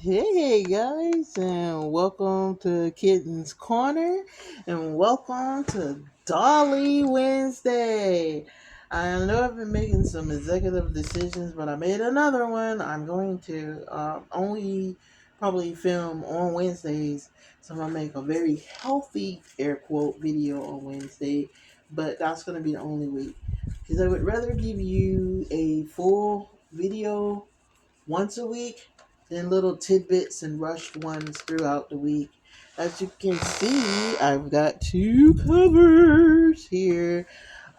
Hey guys, and welcome to Kitten's Corner, and welcome to Dolly Wednesday. I know I've been making some executive decisions, but I made another one. I'm going to only probably film on Wednesdays, so I'm gonna make a very healthy air quote video on Wednesday, but that's gonna be the only week because I would rather give you a full video once a week, then little tidbits and rushed ones throughout the week. As you can see, I've got two covers here.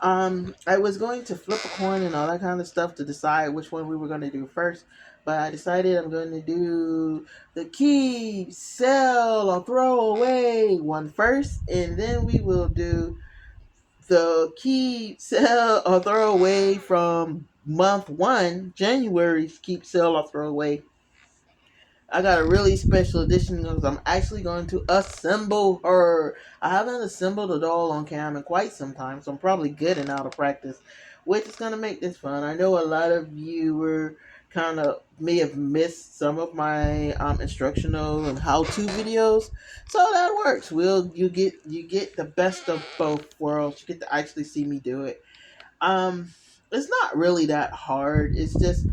I was going to flip a coin and all that kind of stuff to decide which one we were going to do first, but I decided I'm going to do the keep, sell, or throw away one first, and then we will do the keep, sell, or throw away from month one, January's keep, sell, or throw away. I got a really special edition because I'm actually going to assemble her. I haven't assembled a doll on cam in quite some time, so I'm probably good and out of practice, which is going to make this fun. I know a lot of you were kind of may have missed some of my instructional and how-to videos, so that works. You get the best of both worlds. You get to actually see me do it. Um, it's not really that hard. It's just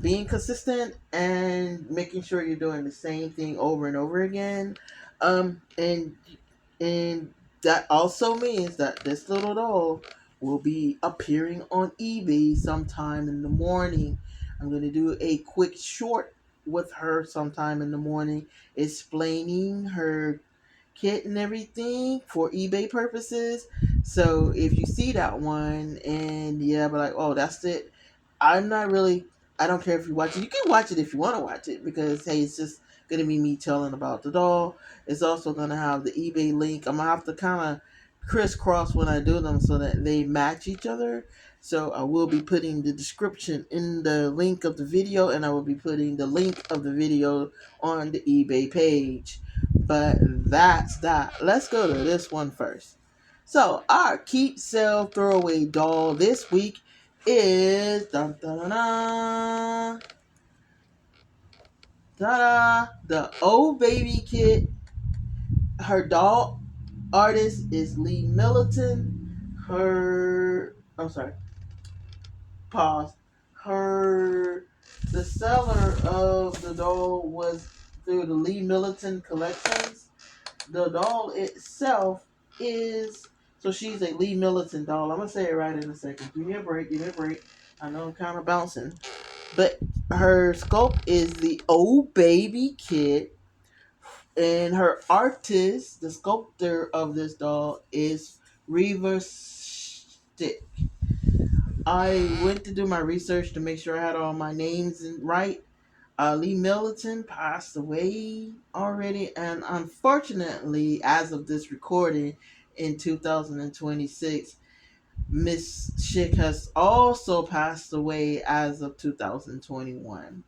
being consistent and making sure you're doing the same thing over and over again. And that also means that this little doll will be appearing on eBay sometime in the morning. I'm going to do a quick short with her sometime in the morning, explaining her kit and everything for eBay purposes. So if you see that one and yeah, but like, oh, that's it. I'm not really. I don't care if you watch it. You can watch it if you want to watch it because hey, it's just gonna be me telling about the doll. It's also gonna have the eBay link. I'm gonna have to kind of crisscross when I do them so that they match each other. So I will be putting the description in the link of the video, and I will be putting the link of the video on the eBay page. But that's that. Let's go to this one first. So our keep, sell, throwaway doll this week is dun, dun, dun, dun, ta-da, the old baby kit. Her doll artist is Lee Millington. Her, I'm sorry, pause. Her, the seller of the doll was through the Lee Millington Collections. The doll itself is, so she's a Lee Millington doll. I'm gonna say it right in a second. Give me a break. Give me a break. I know I'm kind of bouncing, but her sculpt is the old baby kid, and her artist, the sculptor of this doll, is Reva Schick. I went to do my research to make sure I had all my names right. Lee Millington passed away already, and unfortunately, as of this recording in 2026, Miss Schick has also passed away as of 2021.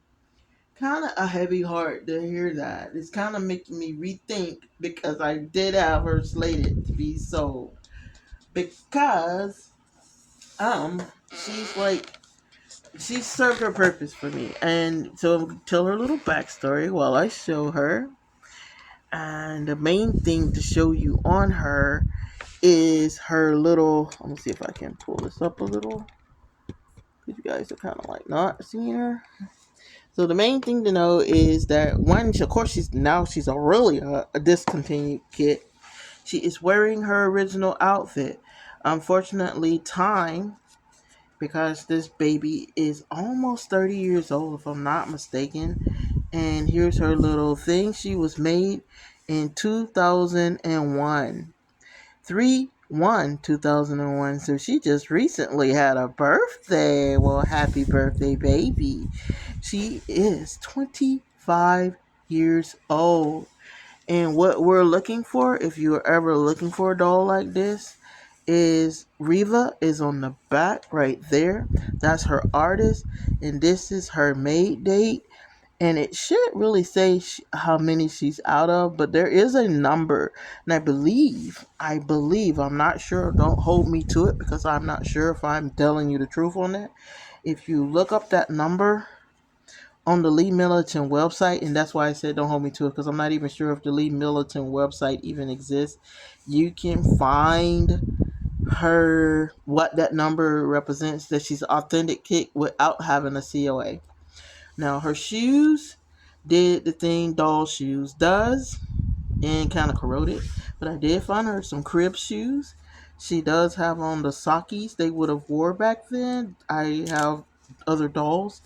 Kind of a heavy heart to hear that. It's kind of making me rethink because I did have her slated to be sold because um she's like she served her purpose for me. And so I'm gonna tell her little backstory while I show her. And the main thing to show you on her is her little. Let me see if I can pull this up a little. You guys are kind of like not seeing her. So the main thing to know is that one, of course, she's a really a discontinued kit. She is wearing her original outfit. Unfortunately, time, because this baby is almost 30 years old, if I'm not mistaken. And here's her little thing. She was made in 2001. 3/1/2001. So she just recently had a birthday. Well, happy birthday, baby. She is 25 years old. And what we're looking for, if you're ever looking for a doll like this, is Reva is on the back right there. That's her artist. And this is her made date. And it should really say how many she's out of, but there is a number. And I believe, I'm not sure. Don't hold me to it because I'm not sure if I'm telling you the truth on that. If you look up that number on the Lee Millington website, and that's why I said don't hold me to it, because I'm not even sure if the Lee Millington website even exists. You can find her, what that number represents, that she's authentic kick without having a COA. Now her shoes did the thing doll shoes does, and kind of corroded, but I did find her some crib shoes. She does have on the sockies they would have wore back then. I have other dolls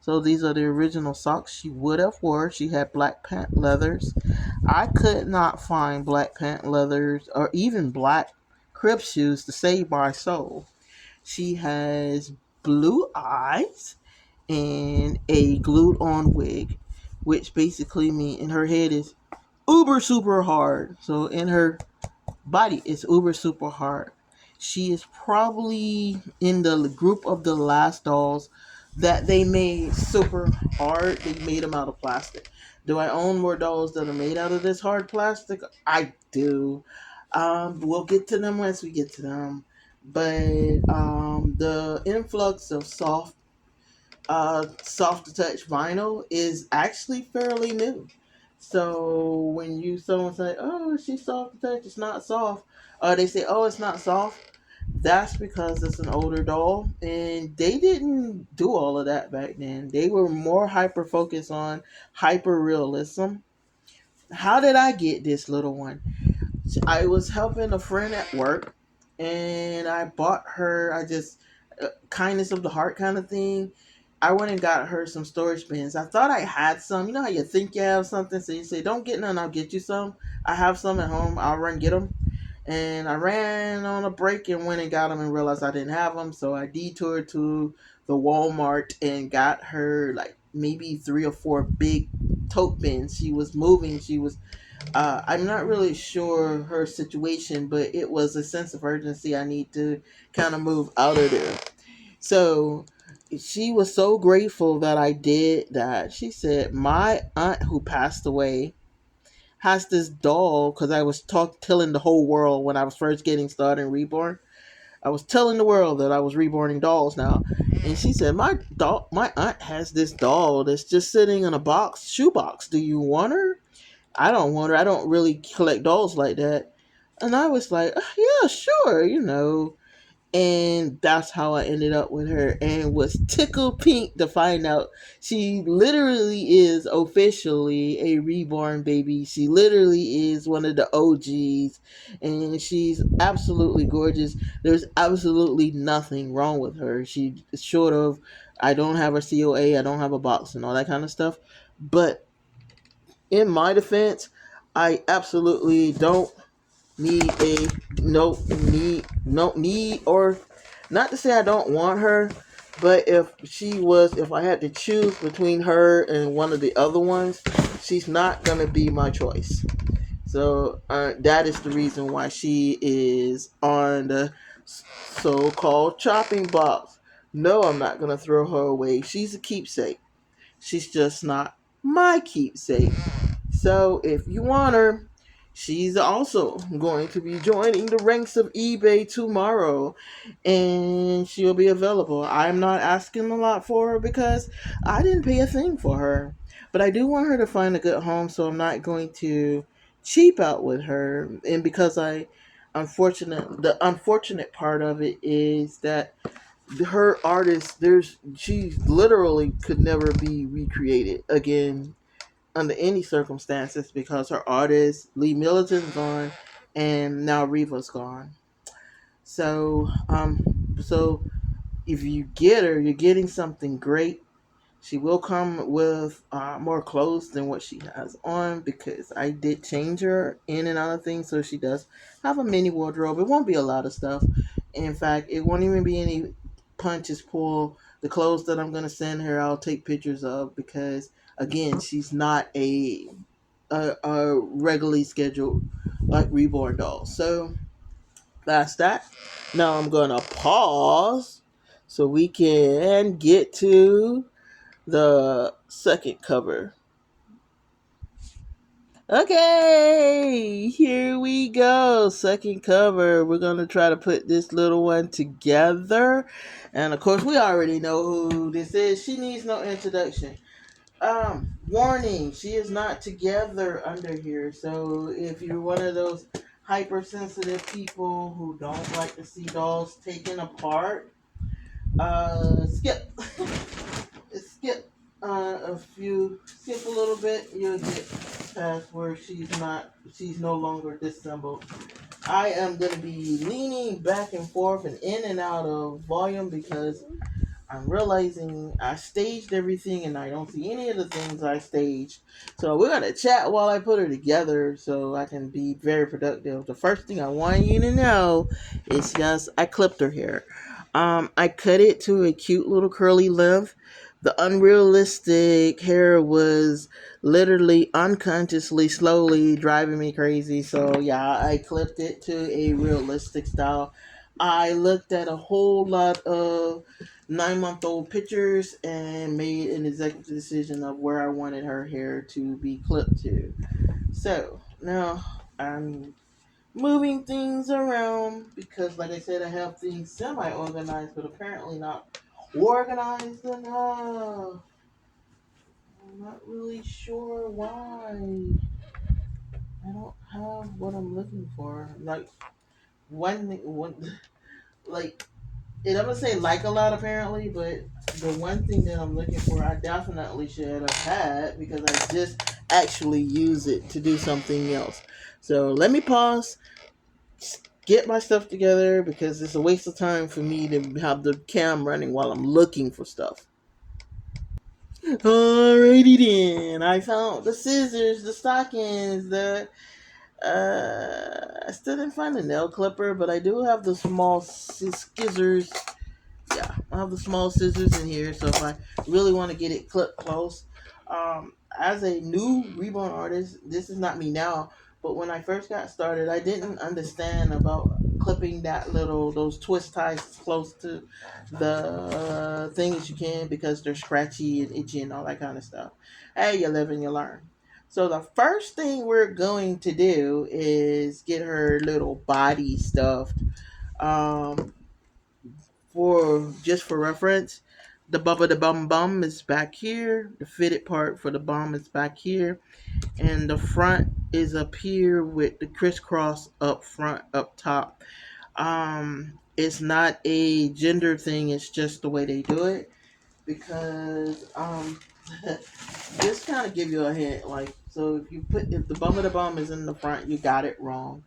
so these are the original socks she would have wore. She had black pant leathers. I could not find black pant leathers or even black crib shoes to save my soul. She has blue eyes and a glued on wig, which basically means in her head is uber super hard. So in her body, it's uber super hard. She is probably in the group of the last dolls that they made super hard. They made them out of plastic. Do I own more dolls that are made out of this hard plastic? I do. We'll get to them once we get to them. But the influx of soft to touch vinyl is actually fairly new. So when someone say, "Oh, she's soft to touch," it's not soft. Or they say, "Oh, it's not soft." That's because it's an older doll, and they didn't do all of that back then. They were more hyper focused on hyper realism. How did I get this little one? I was helping a friend at work, and I bought her. I just kindness of the heart kind of thing. I went and got her some storage bins. I thought I had some. You know how you think you have something, so you say, "Don't get none. I'll get you some." I have some at home. I'll run get them. And I ran on a break and went and got them and realized I didn't have them. So I detoured to the Walmart and got her like maybe 3 or 4 big tote bins. She was moving. I'm not really sure her situation, but it was a sense of urgency. I need to kind of move out of there. So she was so grateful that I did that. She said, "My aunt who passed away has this doll," because I was telling the whole world when I was first getting started in Reborn. I was telling the world that I was reborning dolls now. And she said, my aunt has this doll that's just sitting in a shoebox. Do you want her?" I don't want her. I don't really collect dolls like that. And I was like, "Yeah, sure, you know." And that's how I ended up with her, and was tickled pink to find out she literally is officially a reborn baby. She literally is one of the OGs, and she's absolutely gorgeous. There's absolutely nothing wrong with her. She short of, I don't have a COA, I don't have a box and all that kind of stuff. But in my defense, I absolutely don't need a no need, or not to say I don't want her, but if I had to choose between her and one of the other ones, she's not gonna be my choice. So that is the reason why she is on the so-called chopping box. No, I'm not gonna throw her away. She's a keepsake. She's just not my keepsake. So if you want her, she's also going to be joining the ranks of eBay tomorrow, and she'll be available. I'm not asking a lot for her because I didn't pay a thing for her, but I do want her to find a good home, so I'm not going to cheap out with her. And because the unfortunate part of it is that her artist, she literally could never be recreated again under any circumstances, because her artist Lee Millington's gone, and now Reva's gone. So if you get her, you're getting something great. She will come with more clothes than what she has on, because I did change her in and out of things, so she does have a mini wardrobe. It won't be a lot of stuff. In fact, it won't even be any punches pull. The clothes that I'm gonna send her, I'll take pictures of, because again, she's not a regularly scheduled like reborn doll. So that's that. Now I'm gonna pause so we can get to the second cover. Okay, here we go. Second cover. We're going to try to put this little one together. And of course, we already know who this is. She needs no introduction. Warning, she is not together under here. So if you're one of those hypersensitive people who don't like to see dolls taken apart, skip. skip skip a little bit, you'll get past where she's no longer disassembled. I am going to be leaning back and forth and in and out of volume because I'm realizing I staged everything and I don't see any of the things I staged. So we're going to chat while I put her together so I can be very productive. The first thing I want you to know is yes, I clipped her hair. I cut it to a cute little curly length. The unrealistic hair was literally unconsciously slowly driving me crazy. So yeah, I clipped it to a realistic style. I looked at a whole lot of 9-month-old pictures and made an executive decision of where I wanted her hair to be clipped to. So now I'm moving things around because, like I said, I have things semi organized, but apparently not organized enough. I'm not really sure why. I don't have what I'm looking for. Like, one, like, it doesn't say like a lot apparently, but the one thing that I'm looking for, I definitely should have had because I just actually use it to do something else. So let me pause, get my stuff together because it's a waste of time for me to have the cam running while I'm looking for stuff. Alrighty then, I found the scissors, the stockings, I still didn't find a nail clipper, but I do have the small scissors. Yeah, I have the small scissors in here, so if I really want to get it clipped close. As a new reborn artist, this is not me now, but when I first got started, I didn't understand about clipping those twist ties close to the things you can because they're scratchy and itchy and all that kind of stuff. Hey, you live and you learn. So the first thing we're going to do is get her little body stuffed. Um, for reference, the bubba the bum bum is back here. The fitted part for the bum is back here, and the front is up here with the crisscross up front up top. It's not a gender thing. It's just the way they do it because just kind of give you a hint. Like so, if the bum of the bum is in the front, you got it wrong.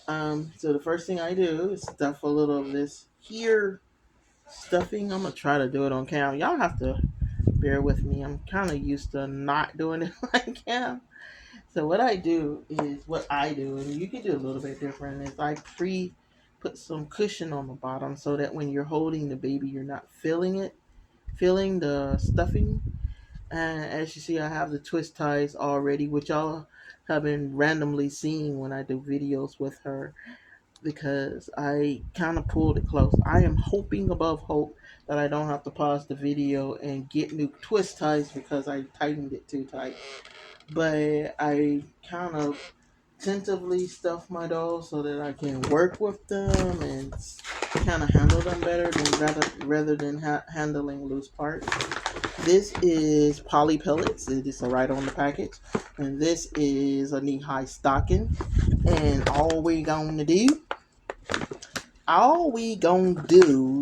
So the first thing I do is stuff a little of this here stuffing. I'm gonna try to do it on cam. Y'all have to bear with me. I'm kind of used to not doing it on cam. So what I do, and you can do a little bit different. Is I put some cushion on the bottom so that when you're holding the baby, you're not feeling the stuffing. And as you see, I have the twist ties already, which y'all have been randomly seeing when I do videos with her because I kind of pulled it close. I am hoping above hope that I don't have to pause the video and get new twist ties because I tightened it too tight. But I kind of tentatively stuff my dolls so that I can work with them and kind of handle them better than rather than handling loose parts. This is poly pellets. It is right on the package, and this is a knee-high stocking. And all we gonna do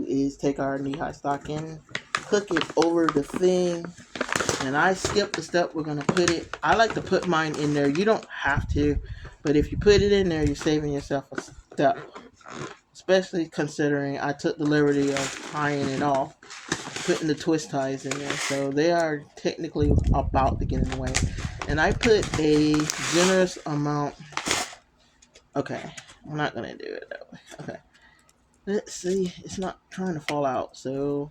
is take our knee-high stocking, hook it over the thing, and I skipped the step. We're gonna put it. I like to put mine in there. You don't have to, but if you put it in there, you're saving yourself a step. Especially considering I took the liberty of tying it off, putting the twist ties in there, so they are technically about to get in the way. And I put a generous amount. Okay, I'm not gonna do it that way. Okay. Let's see, it's not trying to fall out, so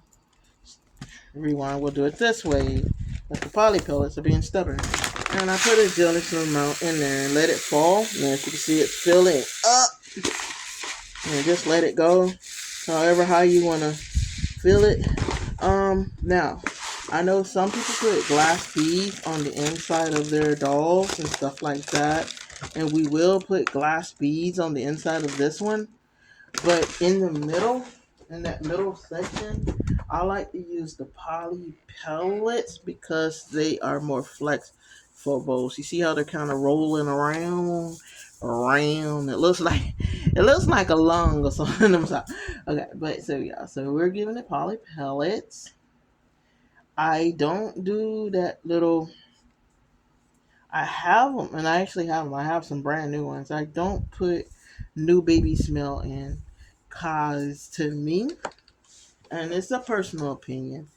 rewind, we'll do it this way. But the poly pellets are being stubborn. And I put a generous amount in there and let it fall. And as you can see, it's filling up. And just let it go. However high you want to fill it. Now, I know some people put glass beads on the inside of their dolls and stuff like that. And we will put glass beads on the inside of this one. But in the middle, in that middle section, I like to use the poly pellets because they are more flexible. You see how they're kind of rolling around. It looks like a lung or something. I'm sorry. Okay, but so yeah, so we're giving it poly pellets. I don't do that little. I have them, and I actually have them. I have some brand new ones. I don't put new baby smell in, cause to me, and it's a personal opinion.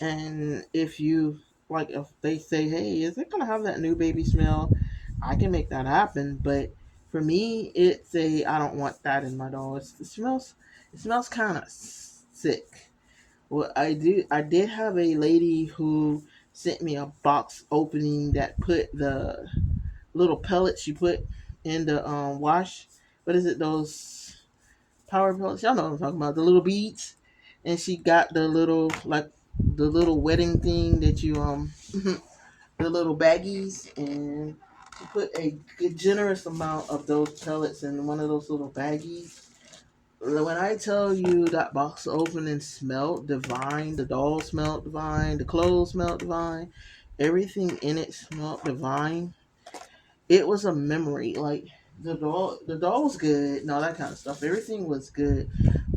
And if they say, hey, is it gonna have that new baby smell? I can make that happen. But for me, I don't want that in my doll. It smells kind of sick. Well, I did have a lady who sent me a box opening that put the little pellets you put in the wash. What is it? Those power pellets? Y'all know what I'm talking about. The little beads. And she got the little wedding thing that you the little baggies, and she put a good generous amount of those pellets in one of those little baggies. When I tell you that box opening smelled divine, the doll smelled divine, the clothes smelled divine, everything in it smelled divine. It was a memory. Like the doll was good and all that kind of stuff. Everything was good.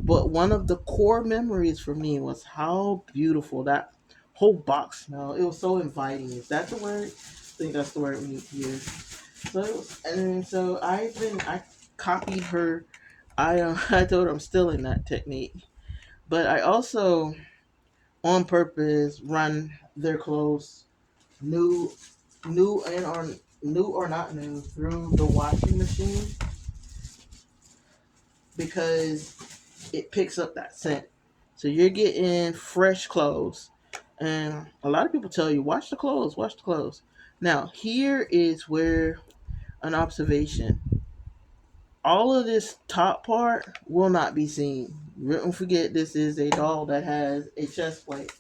But one of the core memories for me was how beautiful that whole box smelled. It was so inviting. Is that the word? I think that's the word we need to use. So I copied her. I told her I'm still in that technique. But I also on purpose run their clothes new new and or new or not new through the washing machine because it picks up that scent. So you're getting fresh clothes. And a lot of people tell you, wash the clothes, wash the clothes. Now, here is where an observation. All of this top part will not be seen. Don't forget, this is a doll that has a chest plate.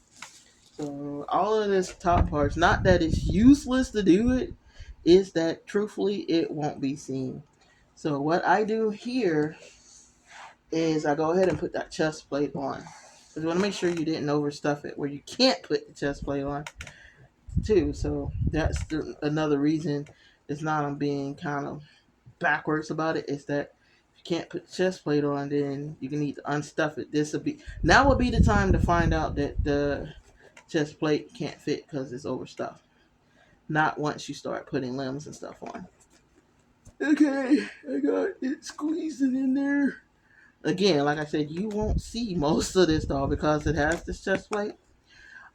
So all of this top parts, not that it's useless to do it, is that truthfully it won't be seen. So what I do here is I go ahead and put that chest plate on. Because you want to make sure you didn't overstuff it where you can't put the chest plate on too. So that's another reason it's not I'm being kind of backwards about it. Is that if you can't put the chest plate on, then you can need to unstuff it. Now would be the time to find out that the chest plate can't fit because it's overstuffed. Not once you start putting limbs and stuff on. Okay, I got it squeezing in there. Again, like I said, you won't see most of this doll because it has this chest plate.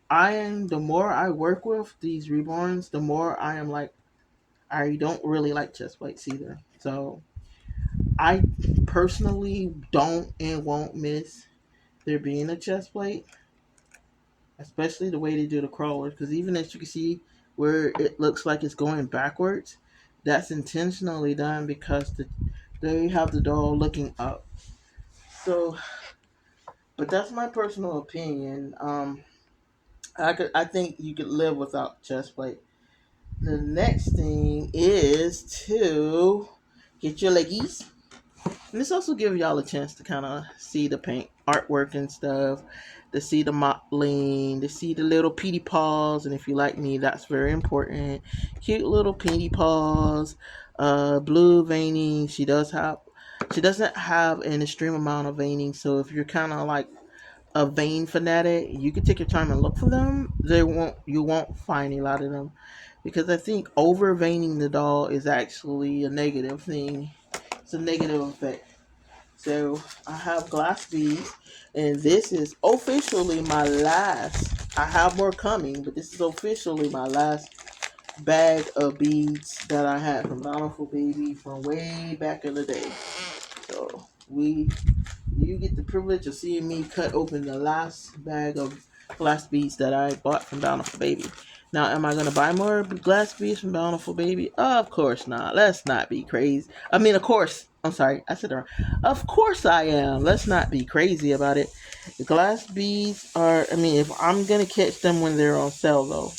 The more I work with these reborns, the more I am like, I don't really like chest plates either. So I personally don't and won't miss there being a chest plate, especially the way they do the crawlers. Because even as you can see where it looks like it's going backwards, that's intentionally done because they have the doll looking up. So, but that's my personal opinion. I think you could live without chest plate. The next thing is to get your leggies. And this also gives y'all a chance to kind of see the paint artwork and stuff, to see the modeling, to see the little peaty paws. And if you like me, that's very important. Cute little peaty paws, blue veining. She doesn't have an extreme amount of veining. So if you're kind of like a vein fanatic, you can take your time and look for them. You won't find a lot of them because I think over veining the doll is actually a negative thing. It's a negative effect. So I have glass beads, and this is officially my last. I have more coming, but this is officially my last bag of beads that I had from Bountiful Baby from way back in the day. So you get the privilege of seeing me cut open the last bag of glass beads that I bought from Bountiful Baby. Now, am I going to buy more glass beads from Bountiful Baby? Of course not. Let's not be crazy. I mean, of course. I'm sorry. I said it wrong. Of course I am. Let's not be crazy about it. The glass beads if I'm going to catch them when they're on sale, though,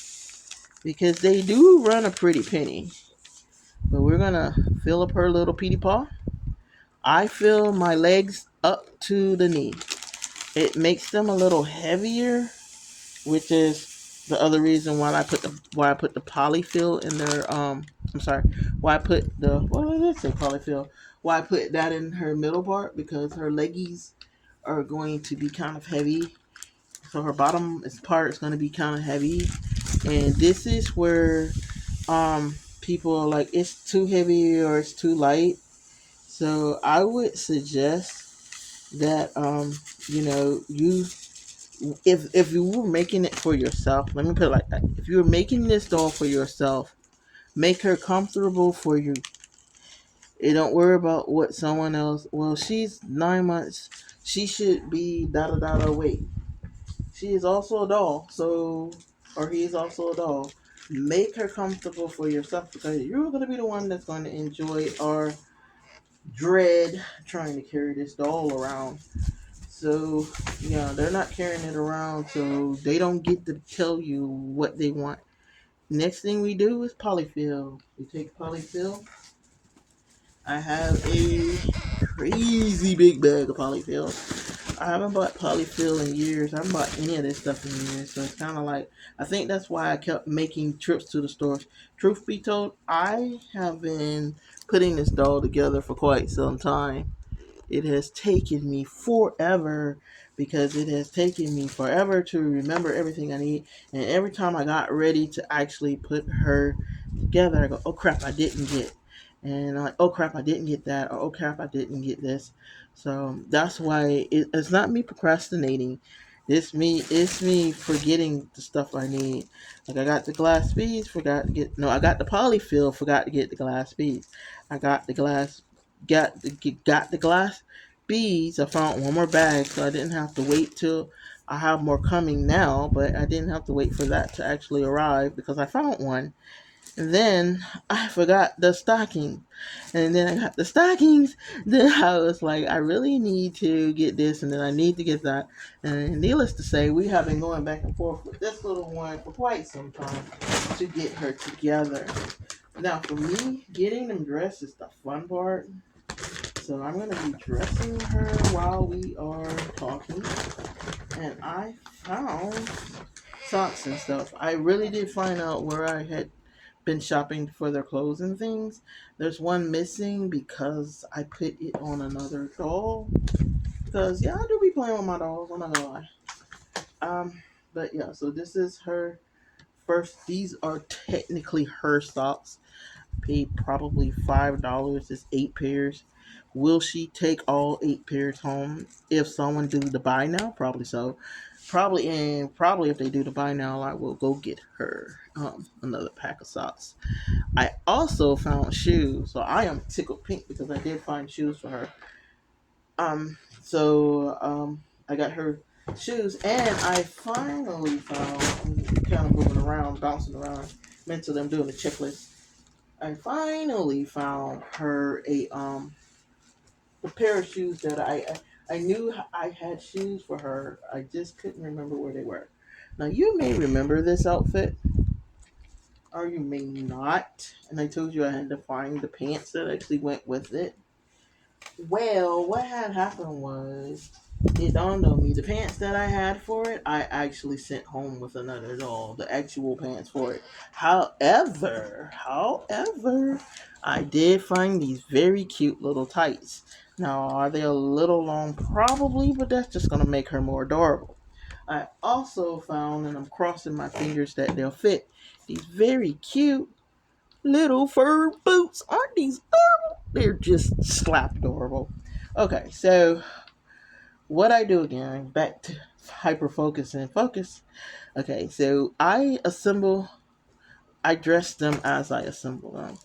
because they do run a pretty penny. But we're going to fill up her little petey paw. I fill my legs up to the knee. it makes them a little heavier, which is the other reason why I put the polyfill in their I'm sorry, why I put the what did I say polyfill? Why I put that in her middle part, because her leggies are going to be kind of heavy. So her bottom part is going to be kind of heavy, and this is where people are like it's too heavy or it's too light. So I would suggest that you if you were making it for yourself, let me put it like that. If you were making this doll for yourself, make her comfortable for you. You don't worry about what someone else. Well, she's 9 months. She should be da da da da. Wait, she is also a doll. So, or he is also a doll. Make her comfortable for yourself, because you're going to be the one that's going to enjoy or dread trying to carry this doll around. So, yeah, they're not carrying it around, so they don't get to tell you what they want. Next thing we do is polyfill. We take polyfill. I have a crazy big bag of polyfill. I haven't bought polyfill in years. I haven't bought any of this stuff in years. So it's kind of like, I think that's why I kept making trips to the stores. Truth be told, I have been putting this doll together for quite some time. It has taken me forever, because it has taken me forever to remember everything I need. And every time I got ready to actually put her together, I go, oh crap, I didn't get. And I'm like, oh crap, I didn't get that. Or oh crap, I didn't get this. So that's why it's not me procrastinating. It's me forgetting the stuff I need. Like I got the glass beads, forgot to get no, I got the polyfill, forgot to get the glass beads. I got the glass got the glass beads. I found one more bag, so I didn't have to wait till I have more coming now, but I didn't have to wait for that to actually arrive because I found one. And then I forgot the stocking. And then I got the stockings. Then I was like, I really need to get this, and then I need to get that. And needless to say, we have been going back and forth with this little one for quite some time to get her together. Now, for me, getting them dressed is the fun part. So I'm going to be dressing her while we are talking. And I found socks and stuff. I really did find out where I had been shopping for their clothes and things. There's one missing because I put it on another doll. Because, yeah, I do be playing with my dolls. I'm not going to lie. But, yeah, so this is her first. These are technically her socks. Paid probably $5. It's 8 pairs. Will she take all 8 pairs home? If someone do the buy now, probably so. Probably if they do the buy now, I will go get her another pack of socks. I also found shoes, so I am tickled pink because I did find shoes for her. I got her shoes, and I finally found, kind of moving around, bouncing around, mentally I'm doing a checklist. I finally found her a pair of shoes that I knew I had shoes for her. I just couldn't remember where they were. Now you may remember this outfit, or you may not. And I told you I had to find the pants that actually went with it. Well, what had happened was, it dawned on me the pants that I had for it, I actually sent home with another doll, the actual pants for it. However, I did find these very cute little tights. Now, are they a little long? Probably, but that's just going to make her more adorable. I also found, and I'm crossing my fingers that they'll fit, these very cute little fur boots. Aren't these adorable? They're just slap adorable. Okay, so what I do again, back to hyper focus and focus. Okay, so I dress them as I assemble them,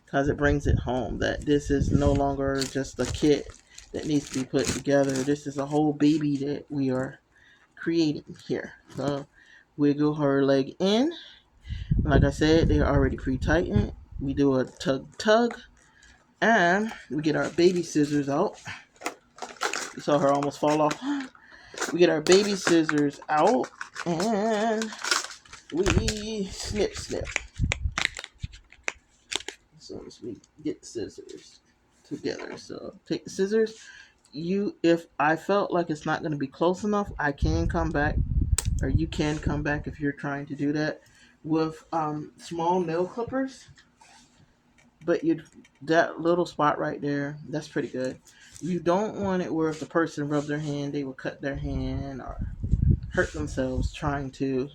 because it brings it home that this is no longer just a kit that needs to be put together. This is a whole baby that we are creating here. So wiggle her leg in. Like I said, they're already pre-tightened. We do a tug, and we get our baby scissors out. You saw her almost fall off. We get our baby scissors out, and we snip. So as we get the scissors together. So take the scissors, if I felt like it's not going to be close enough, I can come back, or you can come back if you're trying to do that with small nail clippers. But you that little spot right there, that's pretty good. You don't want it where if the person rubs their hand, they will cut their hand or hurt themselves trying to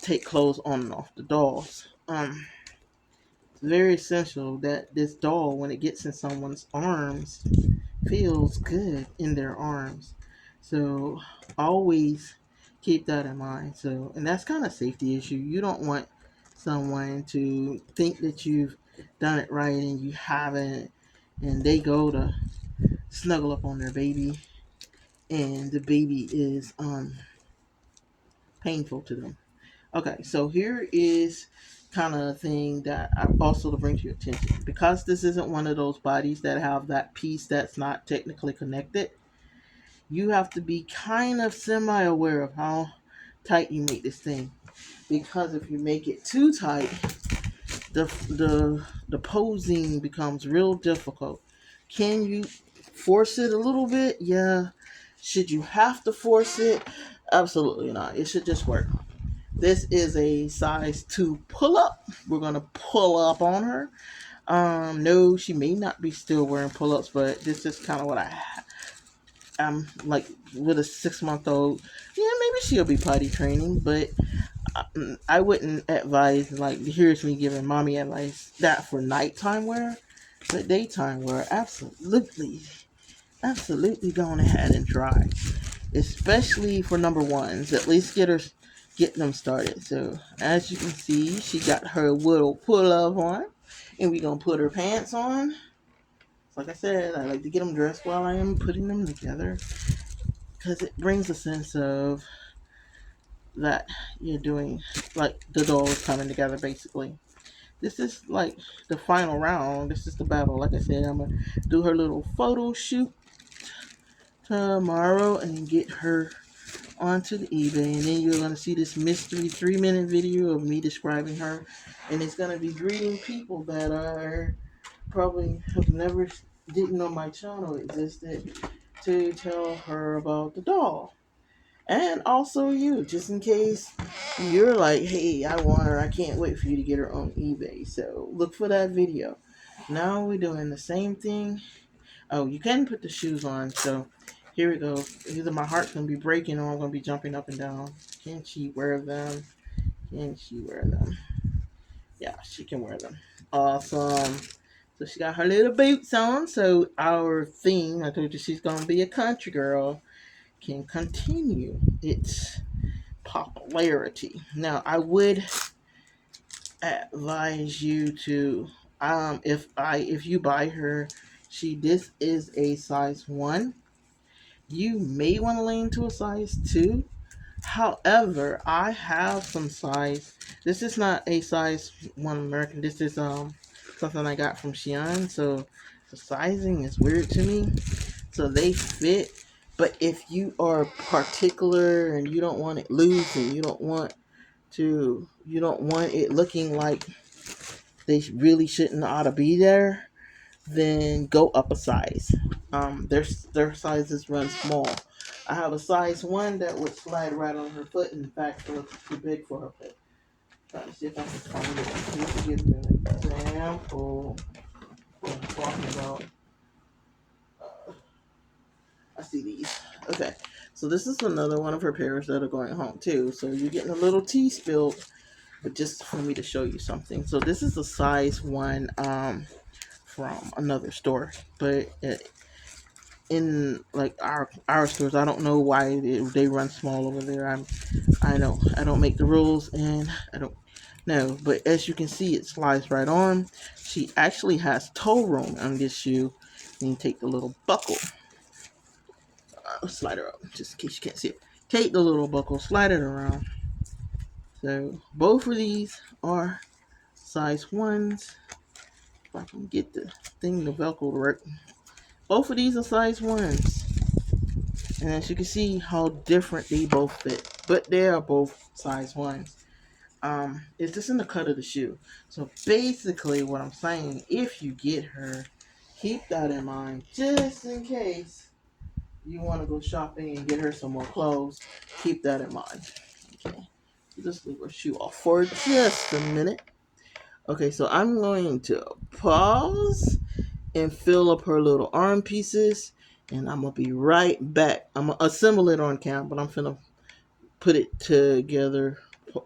take clothes on and off the dolls. It's very essential that this doll, when it gets in someone's arms, feels good in their arms. So always keep that in mind. So, and that's kind of a safety issue. You don't want someone to think that you've done it right and you haven't, and they go to snuggle up on their baby, and the baby is painful to them. Okay, so here is kind of a thing that I also to bring to your attention, because this isn't one of those bodies that have that piece that's not technically connected. You have to be kind of semi-aware of how tight you make this thing, because if you make it too tight, the posing becomes real difficult. Can you force it a little bit? Yeah. Should you have to force it? Absolutely not. It should just work. This is a size 2 pull up. We're gonna pull up on her. No, she may not be still wearing pull ups, but this is kind of what like with a 6 month old. Yeah, maybe she'll be potty training, but I wouldn't advise, like, here's me giving mommy advice, that for nighttime wear. But daytime wear, absolutely going ahead and try, especially for number ones. At least get them started. So as you can see, she got her little pull up on, and we gonna put her pants on. Like I said, I like to get them dressed while I am putting them together, because it brings a sense of that you're doing, like, the doll is coming together basically. This is like the final round. This is the battle. Like I said, I'm gonna do her little photo shoot tomorrow and get her onto the eBay, and then you're gonna see this mystery 3-minute video of me describing her, and it's gonna be greeting people that are probably have never didn't know my channel existed, to tell her about the doll. And also you, just in case you're like, hey, I want her, I can't wait for you to get her on eBay. So look for that video. Now we're doing the same thing. Oh, you can put the shoes on. So here we go. Either my heart's going to be breaking or I'm going to be jumping up and down. Can she wear them? Can she wear them? Yeah, she can wear them. Awesome. So she got her little boots on. So our theme, I told you she's going to be a country girl, can continue its popularity. Now, I would advise you to, if you buy her, this is a size 1. You may want to lean to a size 2. However, I have some size. This is not a size 1 American. This is something I got from Shein. So the sizing is weird to me. So they fit. But if you are particular and you don't want it loose, and you don't want it looking like they really shouldn't ought to be there, then go up a size. Their sizes run small. I have a size 1 that would slide right on her foot. In fact, it looks too big for her foot. Trying to see if I can find it. Just to give you an example of what I'm talking about. I see these. Okay, so this is another one of her pairs that are going home too. So you're getting a little tea spilled, but just for me to show you something. So this is a size 1 from another store, but in like our stores, I don't know why they run small over there. I don't make the rules, and I don't know. But as you can see, it slides right on. She actually has toe room on this shoe. And you take the little buckle, slide her up, just in case you can't see it. Take the little buckle, slide it around. So both of these are size 1s. If I can get the thing, the Velcro to work. Both of these are size 1s. And as you can see how different they both fit. But they are both size 1s. It's just in the cut of the shoe. So basically what I'm saying, if you get her, keep that in mind just in case you want to go shopping and get her some more clothes, keep that in mind. Okay. Just leave her shoe off for just a minute. Okay, so I'm going to pause and fill up her little arm pieces, and I'm gonna be right back. I'm gonna assemble it on cam, but I'm gonna put it together.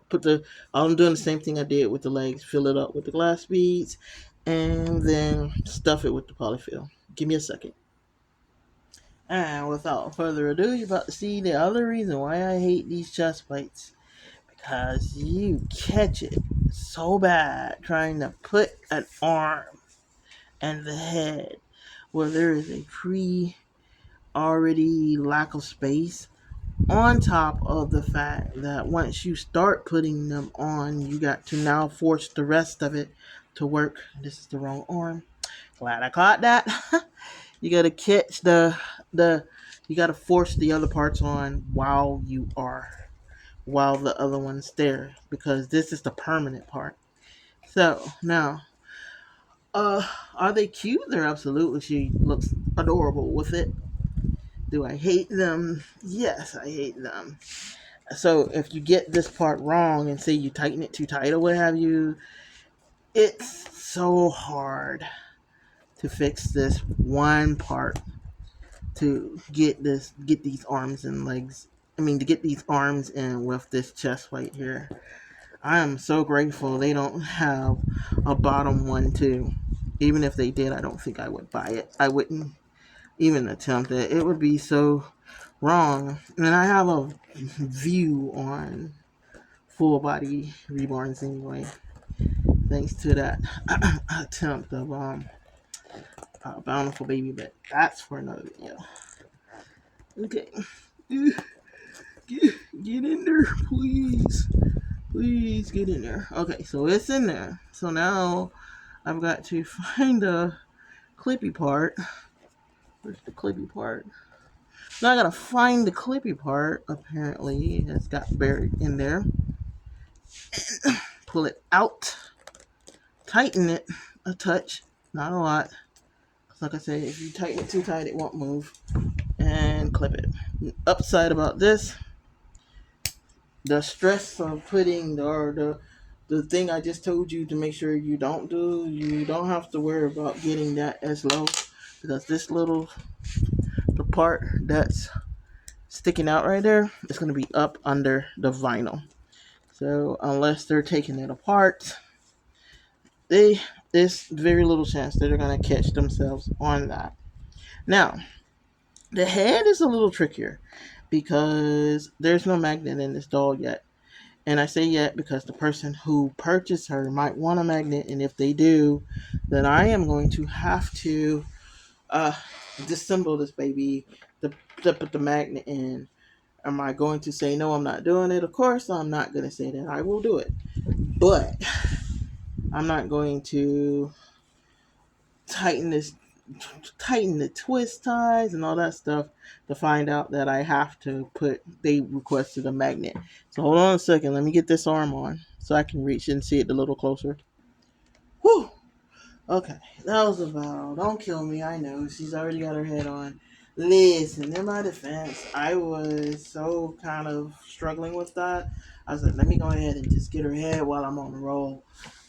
Put the I'm doing the same thing I did with the legs. Fill it up with the glass beads, and then stuff it with the polyfill. Give me a second. And without further ado, you're about to see the other reason why I hate these chest plates. Because you catch it so bad trying to put an arm and the head where there is a already lack of space, on top of the fact that once you start putting them on, you got to now force the rest of it to work. This is the wrong arm. Glad I caught that. You gotta catch the you gotta force the other parts on while the other one's there, because this is the permanent part. So now, are they cute? They're absolutely. She looks adorable with it. Do I hate them? Yes, I hate them. So if you get this part wrong and say you tighten it too tight or what have you, it's so hard to fix this one part, to get these arms and legs. I mean, to get these arms in with this chest plate here. I am so grateful they don't have a bottom one too. Even if they did, I don't think I would buy it. I wouldn't even attempt it. It would be so wrong. And I have a view on full body reborns anyway, thanks to that attempt of bountiful baby. But that's for another video. Okay, get, get in there, please. Please get in there. Okay, so it's in there. So now I've got to find a clippy part. Where's the clippy part? Now I gotta find the clippy part. Apparently, it's got buried in there. Pull it out. Tighten it a touch, not a lot. Like I said, if you tighten it too tight, it won't move. And clip it. Upside about this, the stress of putting the thing I just told you to make sure you don't have to worry about getting that as low, because this little the part that's sticking out right there is going to be up under the vinyl. So unless they're taking it apart, there's very little chance that they're going to catch themselves on that. Now, the head is a little trickier because there's no magnet in this doll yet. And I say yet because the person who purchased her might want a magnet, and if they do, then I am going to have to uh, disassemble this baby to put the magnet in. Am I going to say no, I'm not doing it? Of course, I'm not going to say that. I will do it. But I'm not going to tighten this, tighten the twist ties and all that stuff to find out that I have to they requested a magnet. So hold on a second. Let me get this arm on so I can reach and see it a little closer. Whew. Okay, that was about. Don't kill me. I know she's already got her head on. Listen, in my defense, I was so kind of struggling with that. I was like, let me go ahead and just get her head while I'm on the roll.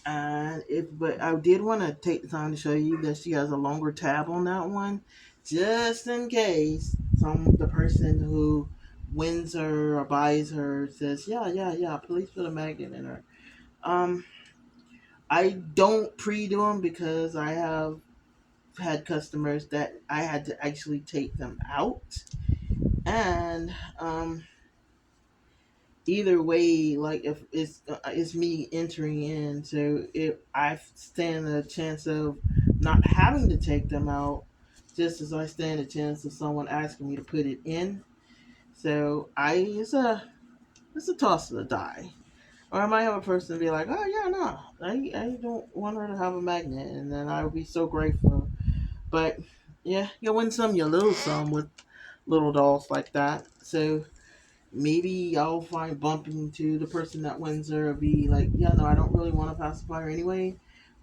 But I did want to take the time to show you that she has a longer tab on that one, just in case the person who wins her or buys her says, yeah, please put a magnet in her. I don't pre-do them because I have had customers that I had to actually take them out, and either way, like if it's me entering in, so if I stand a chance of not having to take them out, just as I stand a chance of someone asking me to put it in. So it's a toss of the die. Or I might have a person be like, oh yeah, no, I don't want her to have a magnet, and then I would be so grateful. But yeah, you win some, you lose some with little dolls like that. So maybe I'll find bumping into the person that wins her or be like, yeah, no, I don't really want a pacifier anyway.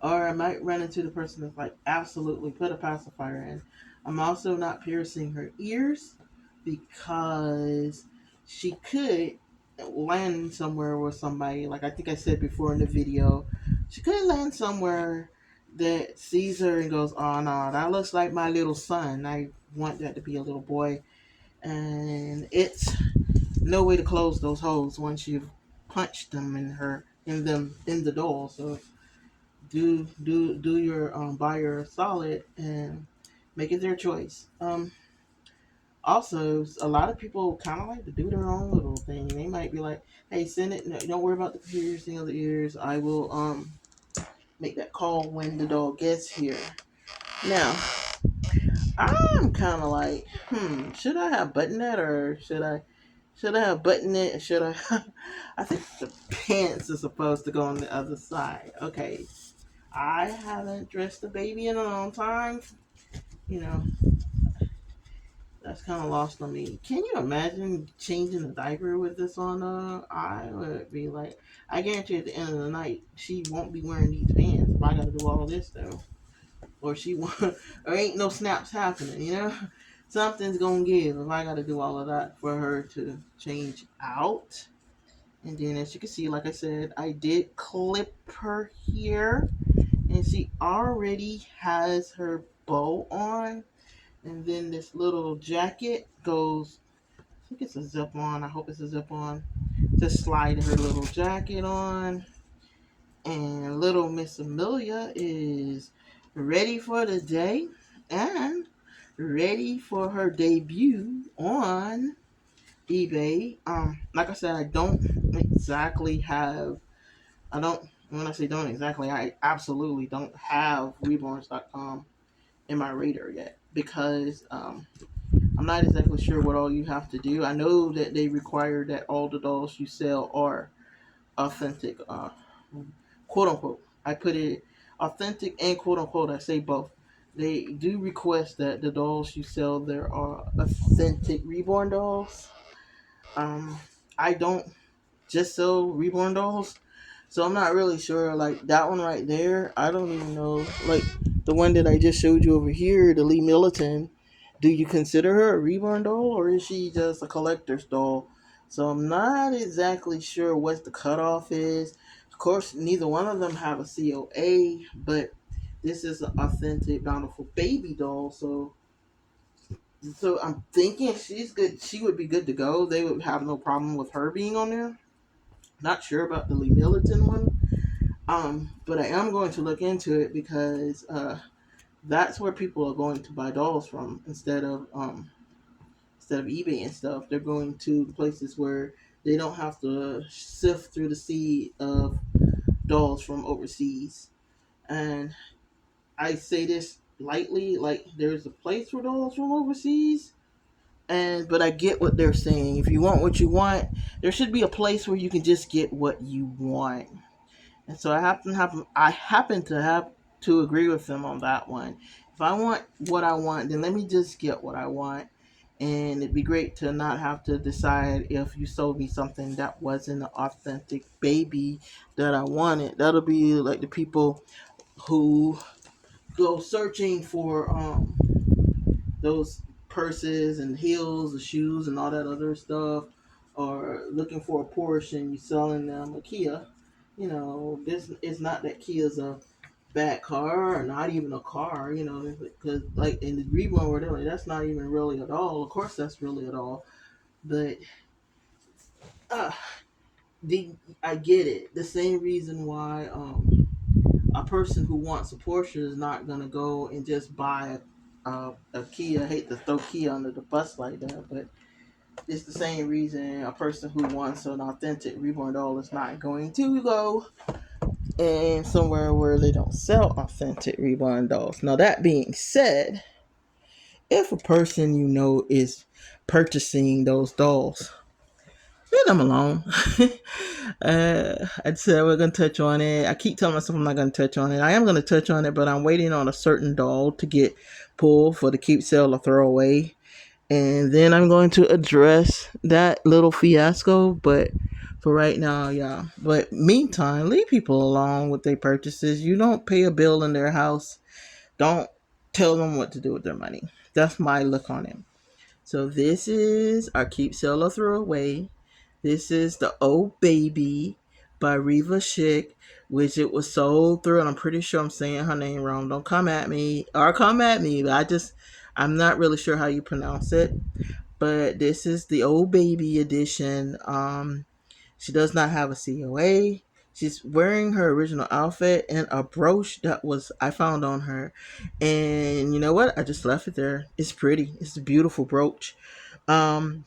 Or I might run into the person that's like, absolutely, put a pacifier in. I'm also not piercing her ears. because she could land somewhere with somebody, like I think I said before in the video, she could land somewhere that sees her and goes, oh no, that looks like my little son. I want that to be a little boy. And it's no way to close those holes once you've punched them in the doll. So do your buyer a solid and make it their choice. Also, a lot of people kind of like to do their own little thing. They might be like, "Hey, send it. No, don't worry about the piercing of the ears. I will make that call when the dog gets here." Now, I'm kind of like, should I have buttoned that or should I have buttoned it? Should I? I think the pants are supposed to go on the other side. Okay, I haven't dressed a baby in a long time. You know, that's kind of lost on me. Can you imagine changing the diaper with this on? I would be like, I guarantee at the end of the night, she won't be wearing these pants if I got to do all this though. Or she won't, or ain't no snaps happening, you know? Something's gonna give if I got to do all of that for her to change out. And then as you can see, like I said, I did clip her here. And she already has her bow on. And then this little jacket goes, I think it's a zip on. I hope it's a zip on. Just slide her little jacket on. And little Miss Amelia is ready for the day and ready for her debut on eBay. Like I said, I don't, when I say don't exactly, I absolutely don't have reborns.com in my radar yet because I'm not exactly sure what all you have to do. I know that they require that all the dolls you sell are authentic, quote unquote. I put it authentic and quote unquote. I say both. They do request that the dolls you sell there are authentic reborn dolls. Um, I don't just sell reborn dolls. So I'm not really sure. Like that one right there, I don't even know. Like the one that I just showed you over here, the Lee Millington. Do you consider her a reborn doll or is she just a collector's doll? So I'm not exactly sure what the cutoff is. Of course, neither one of them have a COA, but this is an authentic, bountiful baby doll. So I'm thinking she's good. She would be good to go. They would have no problem with her being on there. Not sure about the Lee Millington one. But I am going to look into it because that's where people are going to buy dolls from instead of eBay and stuff. They're going to places where they don't have to sift through the sea of dolls from overseas. And I say this lightly, like there's a place for dolls from overseas. And but I get what they're saying. If you want what you want, there should be a place where you can just get what you want. And so I happen to have to agree with them on that one. If I want what I want, then let me just get what I want. And it'd be great to not have to decide if you sold me something that wasn't an authentic baby that I wanted. That'll be like the people who go searching for those purses and heels and shoes and all that other stuff, or looking for a Porsche and you selling them a Kia. You know, this it's not that Kia's a bad car or not even a car. You know, because like in the reborn world, like, that's not even really at all. Of course, that's really at all, but uh, the I get it. The same reason why a person who wants a Porsche is not gonna go and just buy a Kia. I hate to throw Kia under the bus like that, but it's the same reason a person who wants an authentic reborn doll is not going to go and somewhere where they don't sell authentic reborn dolls. Now that being said, if a person you know is purchasing those dolls, leave them alone. I'd say we're gonna touch on it. I keep telling myself I'm not gonna touch on it. I am gonna touch on it, but I'm waiting on a certain doll to get pulled for the keep sale or throw away. And then I'm going to address that little fiasco. But for right now, yeah. But meantime, leave people alone with their purchases. You don't pay a bill in their house. Don't tell them what to do with their money. That's my look on it. So this is our Keep Sell or Throw Away. This is the Oh Baby by Reva Schick, which it was sold through, and I'm pretty sure I'm saying her name wrong. Don't come at me or come at me. I'm not really sure how you pronounce it. But this is the Old Baby edition. She does not have a COA. She's wearing her original outfit and a brooch that was I found on her. And you know what? I just left it there. It's pretty. It's a beautiful brooch. Um,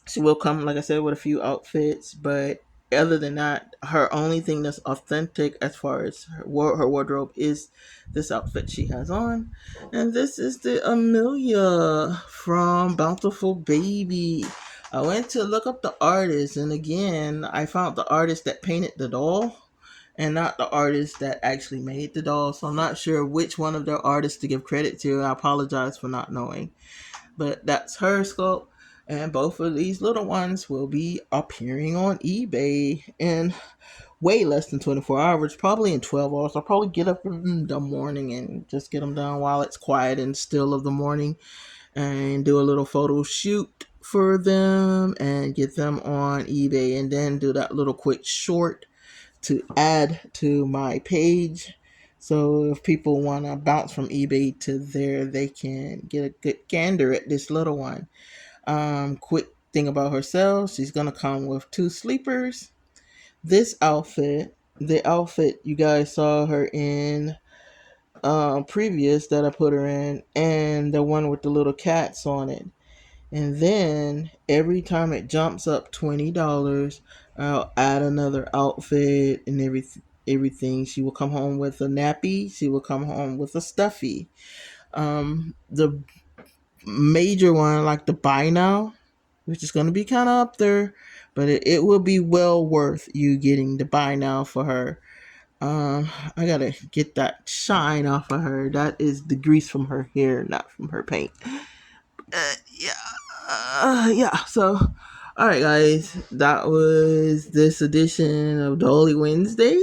she will come, like I said, with a few outfits, but other than that, her only thing that's authentic as far as her wardrobe is this outfit she has on. And this is the Amelia from Bountiful Baby. I went to look up the artist, and again, I found the artist that painted the doll and not the artist that actually made the doll. So I'm not sure which one of their artists to give credit to. I apologize for not knowing. But that's her sculpt. And both of these little ones will be appearing on eBay in way less than 24 hours, probably in 12 hours. I'll probably get up in the morning and just get them done while it's quiet and still of the morning and do a little photo shoot for them and get them on eBay and then do that little quick short to add to my page. So if people want to bounce from eBay to there, they can get a good gander at this little one. Quick thing about herself, she's gonna come with two sleepers. This outfit, the outfit you guys saw her in previous that I put her in, and the one with the little cats on it. And then every time it jumps up $20, I'll add another outfit and everything. She will come home with a nappy. She will come home with a stuffy. The major one, like the buy now, which is going to be kind of up there, but it will be well worth you getting the buy now for her. I gotta get that shine off of her. That is the grease from her hair, not from her paint. Yeah. Yeah. So, all right, guys, that was this edition of Dolly Wednesday.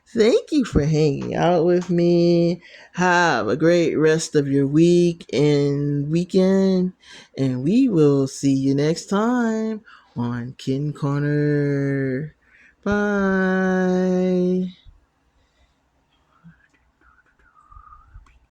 Thank you for hanging out with me. Have a great rest of your week and weekend, and we will see you next time on Kitten Corner. Bye.